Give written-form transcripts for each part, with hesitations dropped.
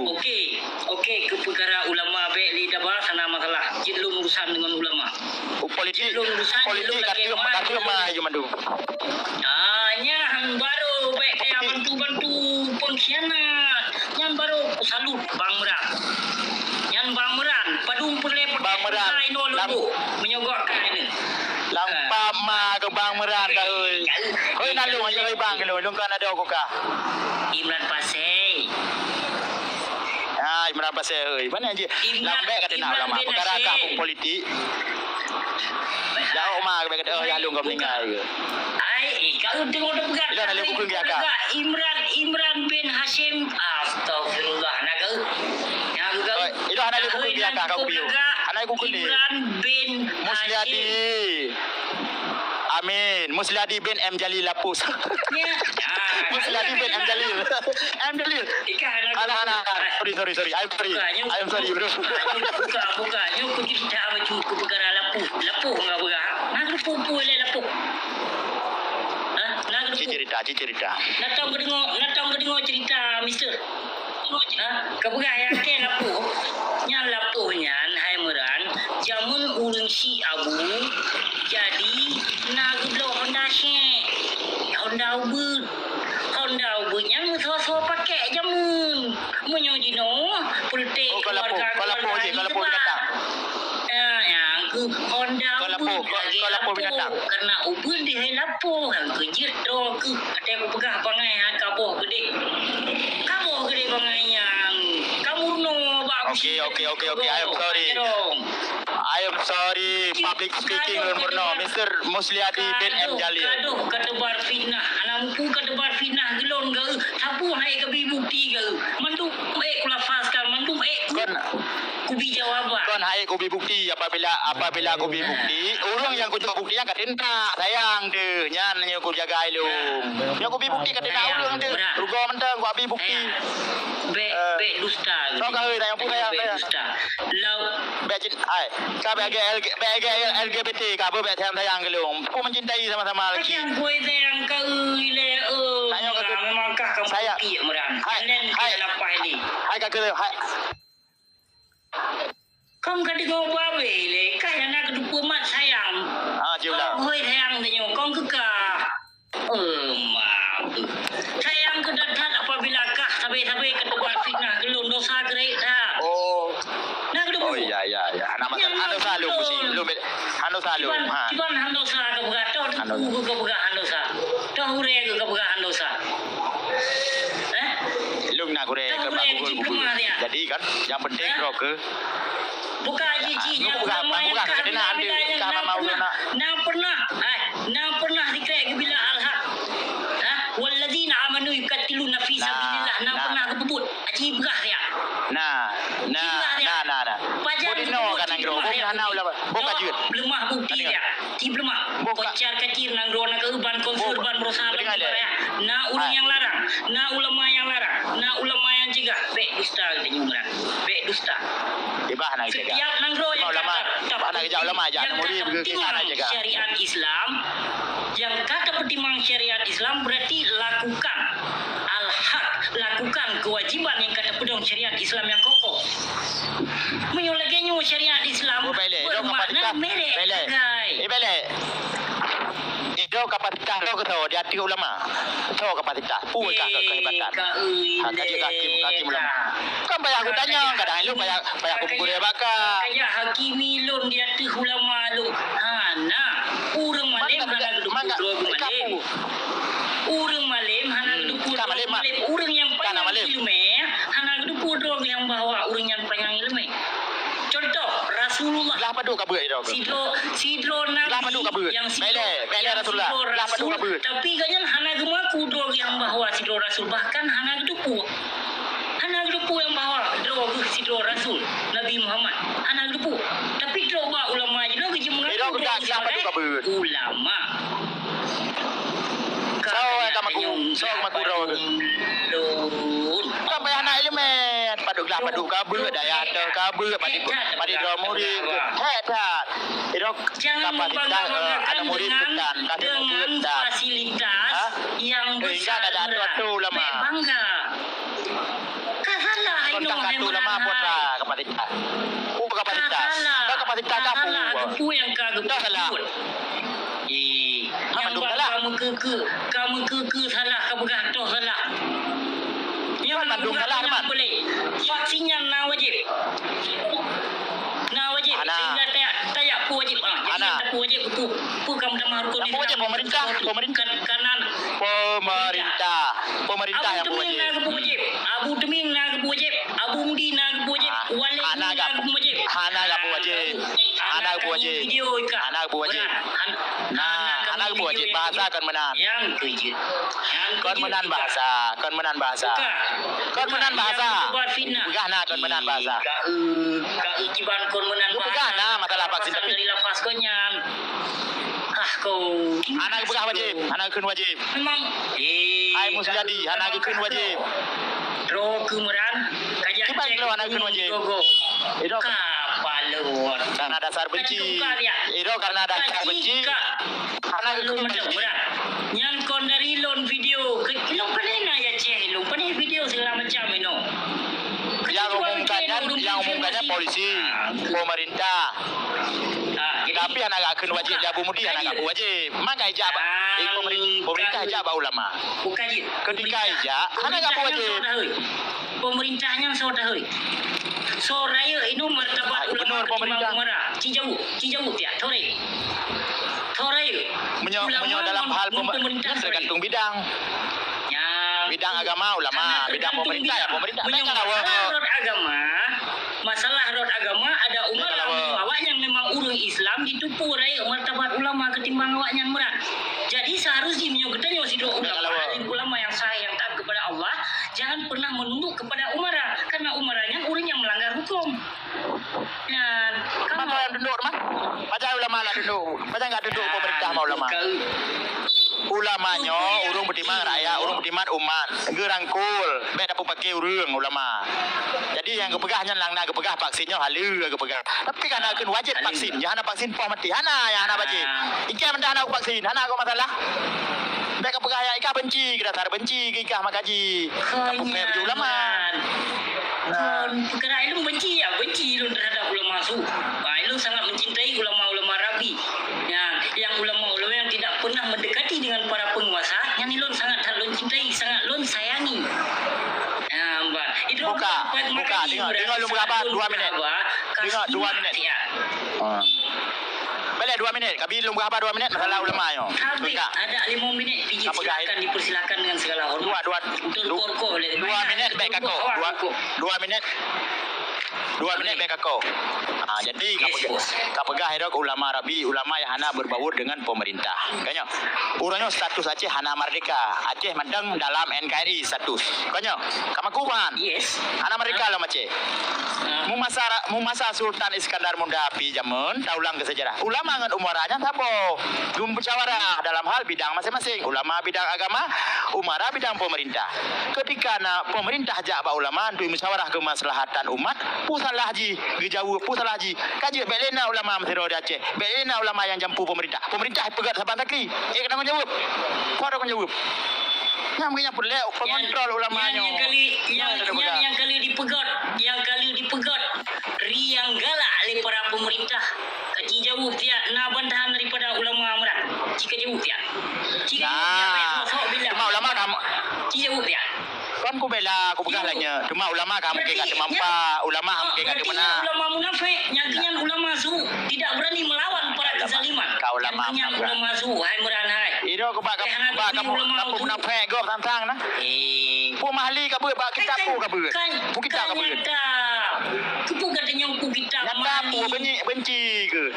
Okey ke perkara ulama baik li dah sana masalah. Jelum urusan dengan ulama. Politik Politik kata mah je mandu. Nya hang baru baik dia bantu pengkhianat. Yang baru salut Bang Meran. Yang Bang Meran padung perle Bang Meran menyogokkan ini. Lampa ma ke Bang Meran ka euy. Hoi nalung aja euy bang ke lung kan ada aku ka. Imran Pasai. Imran Pasai euy. Mana je? Lambe kata nak ulama perkara ka politik. Jauh mah ke kata jalung kau meninggal ke. Kalau tengok dah pegang. Ila nak leku ke akak. Imran bin Hashim. Astagfirullah nak ke. Yang ke. Ila nak leku ke akak kau piu. Anak aku kulit. Imran bin Musliadi. Amin. Musliadi bin M Jalil Lapus. Musliadi bin M Jalil. M Jalil. Anak. Sorry. I'm sorry bro. Buka. Yo ku cerita macam ku perkara lapuh enggak berah. Nak lupu le lapuh. Cerita. Natang berdengar cerita mister. Keberah yang ke lapuh. Yang lapuhnya hai meran jamun urang si abu jadi naglo Honda she. Honda ubun yang so pakai jamun. Munyo dino pulte keluarga kalau datang. Yang ke Honda kalau binatang karena ubun dia lapo hang kejit do ke ada aku pegah bangai han kaboh gede bangai yang kamu no bagus. Okay. I am sorry. Public speaking Murno. Mr. Musliadi bin M Jalil. Aduh kadebar fitnah. Anamku kadebar fitnah gelon ke. Sapu hai ke bukti ke. Mandu kula faskan mandu kubi jawaban. Kon hai kubi bukti apabila kubi bukti, urang yang kujual bukti yang kadenta sayang de nyan nya ku jaga lu. Yang kubi bukti kadenta urang de. Rugo mentang ku abi bukti. Be dusta. So ka euy yang punya ya. Dusta. Lau be cin ai. Ka be LGBT ka be tham sayang ke lu. Ku mencintai sama-sama lagi. yang gue yang ke le memangkah kamu pi meran. Hai lapah ini. Hai ka ke hai. Kamu kata kau babe le, kaya nak kedupu mat sayang. Jiulah. Kau sayang denyo, kau kekah. Sayang kedatang apabila kah sampai kedepan fitnah gelung dosa gerai dah. Nak kedupu. Ya. Nama anu salu kusi. Anu salu. Ciban handosa ke begat, tahu ke begat handosa. Tahu re ke begat handosa. Lu nak gore ke bukul. Jadi kan yang penting rok ke buka jijinya lumayan na pernah dikrek bila al-haq walladzina amanu yuqatiluna fi sabilillah na pernah kebut aji berah dia nah Bodino kan nangro bukan ulah buka jut lemah bukti dia ti lemah kocar kacir nangro nak uban konsurban berusaha na ulama yang larang na ulama yang cegah be dusta nyumran be dusta ibah nak jaga setiap nangro yang ulama nak jaga ulama jangan murid berkenan jaga syariat Islam yang kata pertimbangan syariat Islam berarti lakukan al-haq lakukan kewajiban yang kata pedoman syariat Islam yang kokoh menyolagenya syariat Islam bermakna merek bele itu kapasitas kau ketahu di hati ulama tahu kapasitas puas kehebatan hakim ulama kan banyak aku tanya kadang lu banyak aku pukul dia bakar kayak hakimi lun di hati ulama lu urang malem hana geduk urang malem hana geduk urang yang panjang ilmu hana geduk yang bawa urang yang panjang ilmu contoh Rasulullah lah padu kabut itu sidro nabi yang bele Rasulullah lah padu kabut tapi kanya hana gemaku dro yang bawa sidro Rasul bahkan hana gedupu yang bawa dro sidro Rasul Nabi Muhammad hana gedupu tapi dro ba ulama je no geje mengaku ulama so maku dro apa anak elemen padu kabut daya atas kabut padi dro murid hebat itu jangan membanggakan dengan fasilitas yang besar ada ulama bangga kan salah tang katu ulama putra kapatita. Kapatita. Kau kapatita kapu. Kapu yang kagak dah salah. Yang kamu ke salah kamu gatoh salah. Yang mandung salah man. Boleh. Vaksinnya na wajib. Sehingga tayak pu wajib. Jadi pu wajib pu kamu dah marko ni. Wajib pemerintah kanan. Pemerintah yang wajib. Abu Teming na wajib. Abu Mudi na wajib. Wali na wajib. Anak wajib. Anak wajib. Anak wajib. Anak wajib bahasa kan menan. Yang kerja. Kon menan bahasa. Kon menan bahasa. Pegah na kon menan bahasa. Kak ikiban kon menan bahasa. Pegah na masalah vaksin tapi dari lapas konyan. Kau. Anak pegah wajib. Anak kun wajib. Memang. Ai mesti jadi. Anak kun wajib. Ro kemeran. Kajak cek. Kiban anak kun wajib. Itu kapalon. Karena dasar benci. Itu karena dasar benci. Anak kun wajib. Yang kon dari lon video. Ilong panena ya cek. Ilong panena video segala macam ino. Yang umumkannya polisi, pemerintah. Tapi anak akan wajib jabu mudi anak aku wajib. Maka ijab pemerintah ijab ulama. Ketika ijab anak aku wajib. Pemerintahnya sudah hei. So raya ini martabat ulama pemerintah. Cijau tiap sore. Menyo dalam hal pemerintah tergantung bidang. Bidang agama ulama, bidang pemerintah ya pemerintah. Masalah rod agama ada awak yang memang urung Islam ditupu rai martabat ulama ketimbang awak yang merat. Jadi seharusnya menyoketanya wasido ulama yang sayang taat kepada Allah jangan pernah menunduk kepada umara karena umaranya orang yang melanggar hukum. Dan kamu yang duduk mah? Baca ulama nak duduk. Baca enggak duduk pemerintah mau ulama. Ulamanya urung beriman rakyat, urung beriman umat. Gerangkul, baik dapat pakai urung ulama. Jadi yang kepegahnya lang nak kepegah vaksinnya halu kepegah. Tapi kan akan wajib vaksin. Jangan vaksin poh mati. Hana yang hana wajib. Ika mendah nak vaksin. Hana kau masalah. Baik kepegah ya ika benci, kita tar benci ika makaji. Kampungnya baju ulama. Perkara itu benci lu terhadap ulama su. Lu sangat mencintai ulama-ulama rabi. Yang ulama-ulama yang tidak pernah mendekati dengan para penguasa, yang ilun sangat cintai, sangat lun sayangi. Itu buka. Dengar lu berapa? 2 minit. Dengar 2 minit. Boleh 2 minit. Kabi lu berapa 2 minit masalah ulama yo. Ada 5 minit pijit dipersilakan dengan segala hormat. 2 minit baik aku. 2 minit. 2 minit baik aku. Jadi kapegah hedok ulama Arabi, ulama yang hana berbaur dengan pemerintah. Kayaknya urangnya status Aceh hana merdeka. Aceh mandang dalam NKRI status. Kayaknya kamakuman. Yes. Hana merdeka lah Aceh. Masa Sultan Iskandar Mundapi zaman daulang ke sejarah. Ulama dengan umaranya apa? Bermusyawarah dalam hal bidang masing-masing. Ulama bidang agama, umara bidang pemerintah. Ketika pemerintah ajak ulama untuk musyawarah kemaslahatan umat, pusalah haji, gejauh pusalah haji. Kaji belena ulama Mesir di Aceh. Belena ulama yang jampu pemerintah. Pemerintah pegat saban takli. Kena jawab. Kau ada jawab. Yang mungkin perlu pengontrol ulamanya. Yang kali dipegat riang galak oleh para pemerintah. Kaji jauh tiap na bantahan daripada ulama merat. Jika jauh tiap. Cuma ulama kamu. Jauh tiap. Kan ku bela aku pegang lanya. Cuma ulama kamu kena demampa, ulama kamu kena di mana? Ulama munafik, nyakian ulama su tidak berani melawan para kezaliman. Nyakian ulama su hai meranai. Itu aku bak kamu munafik go tantang nah. Pu mahli ka beut bak kita ku ka beut. Pu kita ka beut. Ku katanya ku kita. Nyata pu benci ke.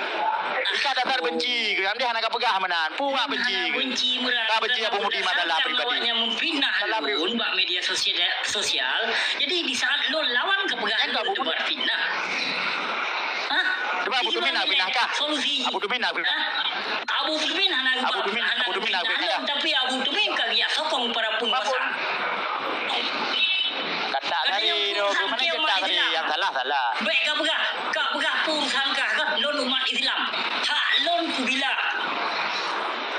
Ika datar benci ke. Ande hana ka pegah menan. Pu bak benci ke. Benci meran. Ka benci Abu Mudi masalah pribadi. Yang memfitnah alun bak media sosial. Jadi di saat lo lawan kepegahan lo debat fitnah. Coba Abu Dumin nak fitnah kah? Solusi. Abu Dumin nak fitnah. Abu Dumin nak fitnah. Tapi Abu Dumin kagak sokong para penguasa. Kata tadi do mana kata tadi yang salah. Baik kau pegah urusan kah lon umat Islam. Hak lon kubila.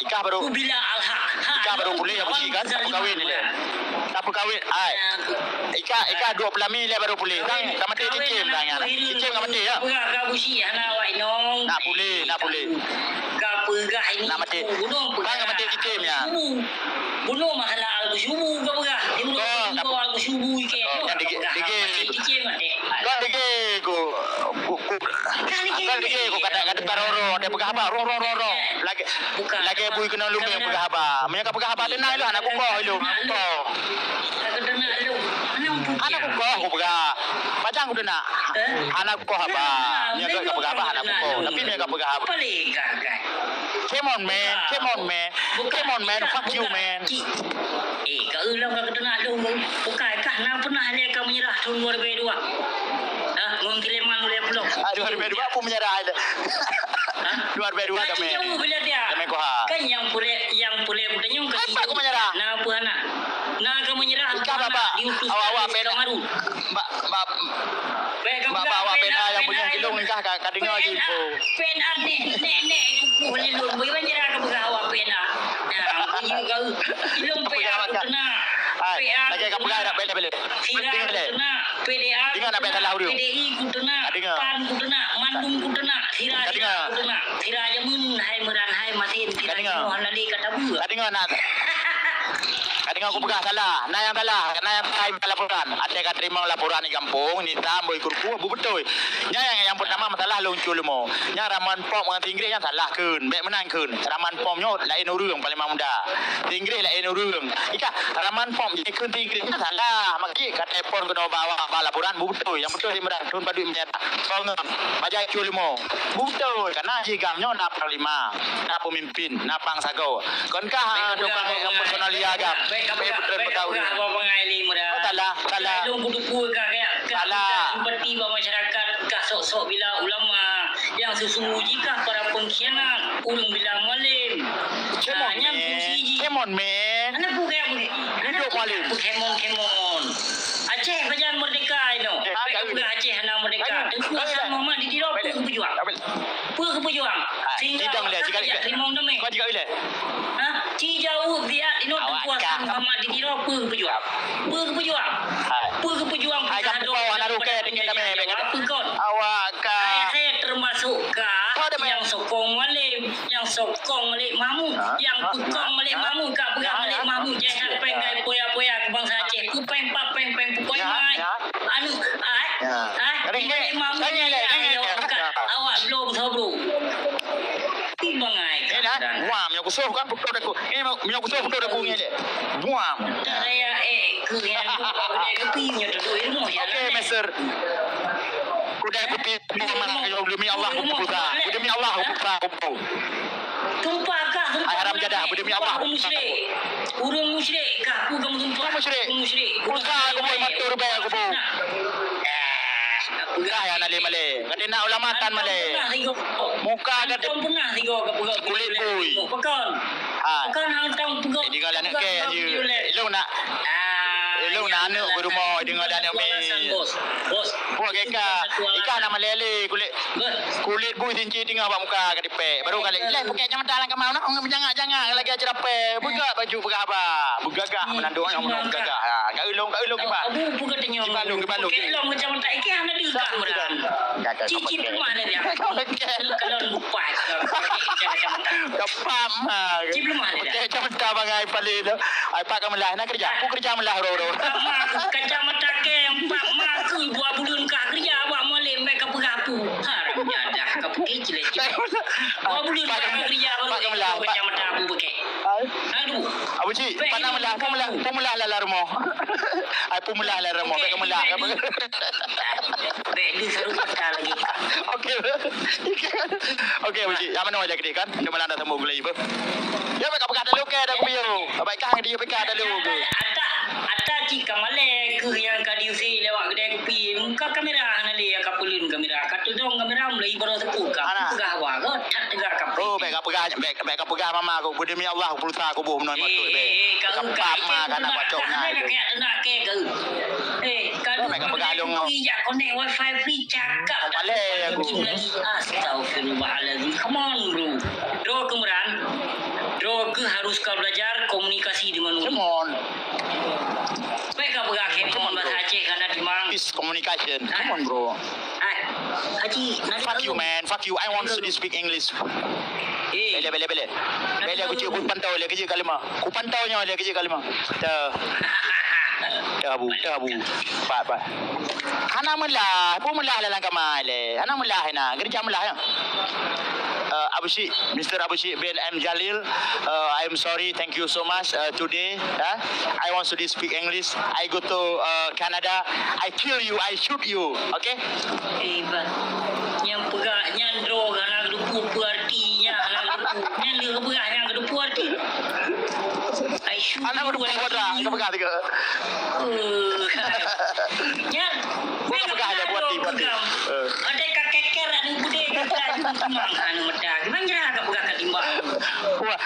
Ikah baru kubila al-haq. Ika baru boleh aku kan kawin ni dia. Siapa kahwin? Ai. Ika 12 mil baru pulih. Tang mati cicim dah ya. Cicim enggak mati ya. Ka busi anak wai nong. Nak pulih. Ka pegah ini. Nak mati. Tang enggak mati cicim ya. Bunuh masalah algo subuh ka pegah. Bunuh algo subuh ke. Yang digi. Cicim ade. Kan digi ku kata taroro dia pegah apa ro lagi bui kena lumbe pegah apa menyaka pegah apa denai lu anak ku ko lu anak ku ko ku pegah pajang ku dena anak ku apa menyaka pegah apa anak ku ko tapi menyaka pegah apa come on man fuck you man kau ulang ka kena lu bukai kah na pernah le ka menyerah tahun 2002 mengkileman oleh blok. 2002 apa menyerah ada. 2002 kami. Jauh bila dia. Kami koha. Kan yang boleh bertanya ke apa aku menyerah? Nah apa anak? Nah kamu menyerah. Ika bapak. Awak pena. Mbak awak pena yang punya kilung nikah kadinga lagi. Pena nek ku boleh lu bagaimana menyerah ke begal awak pena. Nah kau kilung pena kena. Lagi kau pegang tak bela. PDA dengan nak bela lahu dia. PDI kutena, PAN kutena, Mandung kutena, Sira kutena, Sira jamun hai meran hai masin Sira jamun lali kata bu. Kadinga nak. Kadinga aku pegang salah. Nah yang salah laporan. Ada kat terima laporan di kampung ni tambah kurku bu betul. Yang pertama masalah luncul mo. Yang raman pom dengan Inggris yang salah keun, baik menang keun. Raman pomnya lain urang paling muda. Inggris lain urang. Ika raman pom jadi keun Inggris salah. Maki kat telefon kena bawa laporan bu betul. Yang betul di medan tun padu menyata. Song bajai cul mo. Bu betul karena jigamnya nak panglima, nak pemimpin, nak pangsago. Konkah tukang yang personal agam. Kami betul betul. Apa pengali muda? Salah. Lu budu ka seperti masyarakat ka sok-sok bila ulama yang sesungguhnya kah para pengkhianat ulung bila malim. Yang fungsi Kemon man. Anak bu kayak begini. Hidup malim. Kemon. Aceh bagian merdeka itu. Baik Aceh anak merdeka. Tengku sama mama di tiro pejuang. Pejuang. Tidak boleh jika kau jika boleh. Ci jauh dia ino kuasa mama di tiro pejuang. Pejuang. Ai kamu kau anak ruke dengan kami. Awak saya termasuk yang sokong malik mamu, yang tukang malik mamu kak pegang malik mamu jangan pengai poya-poya ke bangsa Aceh. Ku peng pupoi mai. Anu malik mamu awak belum tahu bro. Timbangai kan. Buam yang kusuh kan betul aku. Yang kusuh betul aku ni je. Buam. Saya ke yang dia kepinya tu ilmu ya. Okey Mister. Kuda kepi demi Allah aku berusaha. Demi Allah aku berusaha. Tumpah kah? Haram jadah demi Allah. Urung musyrik kah? Aku kamu tumpah. Musyrik. Usaha aku buat motor baik aku bu. Kaya nali male. Kadina ulama tan male. Muka kat pernah tiga ke kulit bui. Pekan hang tang pekan. Ini kalau nak ke je. Elok nak anak ke rumah dengan anak mi. Bos. Buat ikan nama lele kulit bui tinci tinggal buat muka kat dipek. Baru kali leh pakai jam dalam kamau nak orang jangan lagi ajar apa. Buka baju buka apa? Bugagah menanduk yang menang bugagah. Kau ulung kibat. Abu buka tanya. Kibalung. Kelong macam tak ikan ada di kamera. Cici mana dia? Kalau bupat. Kapam. Cici mana dia? Macam tak bangai pali tu. Ai pak kamelah nak kerja. Aku kerja melah ro. Kacamata ke 4 mak ke 2 bulan kah kerja awak molek mai ka perapu. Haram jadah ka pergi jelek. 2 bulan kah kerja baru kacamata abu pakai. Aduh. Abu cik, panah pemulah lah rumah. Ai pemulah lah rumah, baik kemelah. Baik di seru lagi. Okey Abu cik, yang mana wajah gede kan? Dia malah dah temu gulai apa? Ya baik apa dah lokal dah kuyo. Baik kah dia baik dah lu. Ata cik kamale ke yang kadiusi lewat kedai kopi muka kamera nali kapulin kamera katudong kamera mulai baru tepuk ka pegah wa ke tak tegak kapul oh baik pegah mama aku demi Allah aku berusaha aku buh menon betul baik kapap ma kan nak bacoknya nak ke kalau baik pegah long ya connect wifi free cakap boleh aku astagfirullahalazim come on bro kemuran harus kau belajar komunikasi dengan come on Baik kau berak ni Come on, bahasa bro. Aceh kana di mang. Peace communication. Come on, bro. Hai. Haji, Fuck you, man. Fuck you. I want to speak English. Eh. Bele. Bele aku cik ku pantau le kerja kalimah. Ku pantau nya le kerja kalimah. Abu. Ba. Ana melah, pu melah dalam kamar le. Ana melah na, kerja melah ya. Abushi, Mr. Abushi bin M Jalil, I am sorry. Thank you so much. Today, I want to speak English. I go to Canada. I kill you. I shoot you. Okay? Bang. Yang peraknya drog anak dupu artinya anak dupu. Yang dia beraknya dupu arti. I shoot. Anak udah buat dah. Kau pegang tiga. Ya. Buat pegang aja buat ti. Ada kakek kerak ni bude kata anu medak. Gimana kau pegang ketimbang? Wah,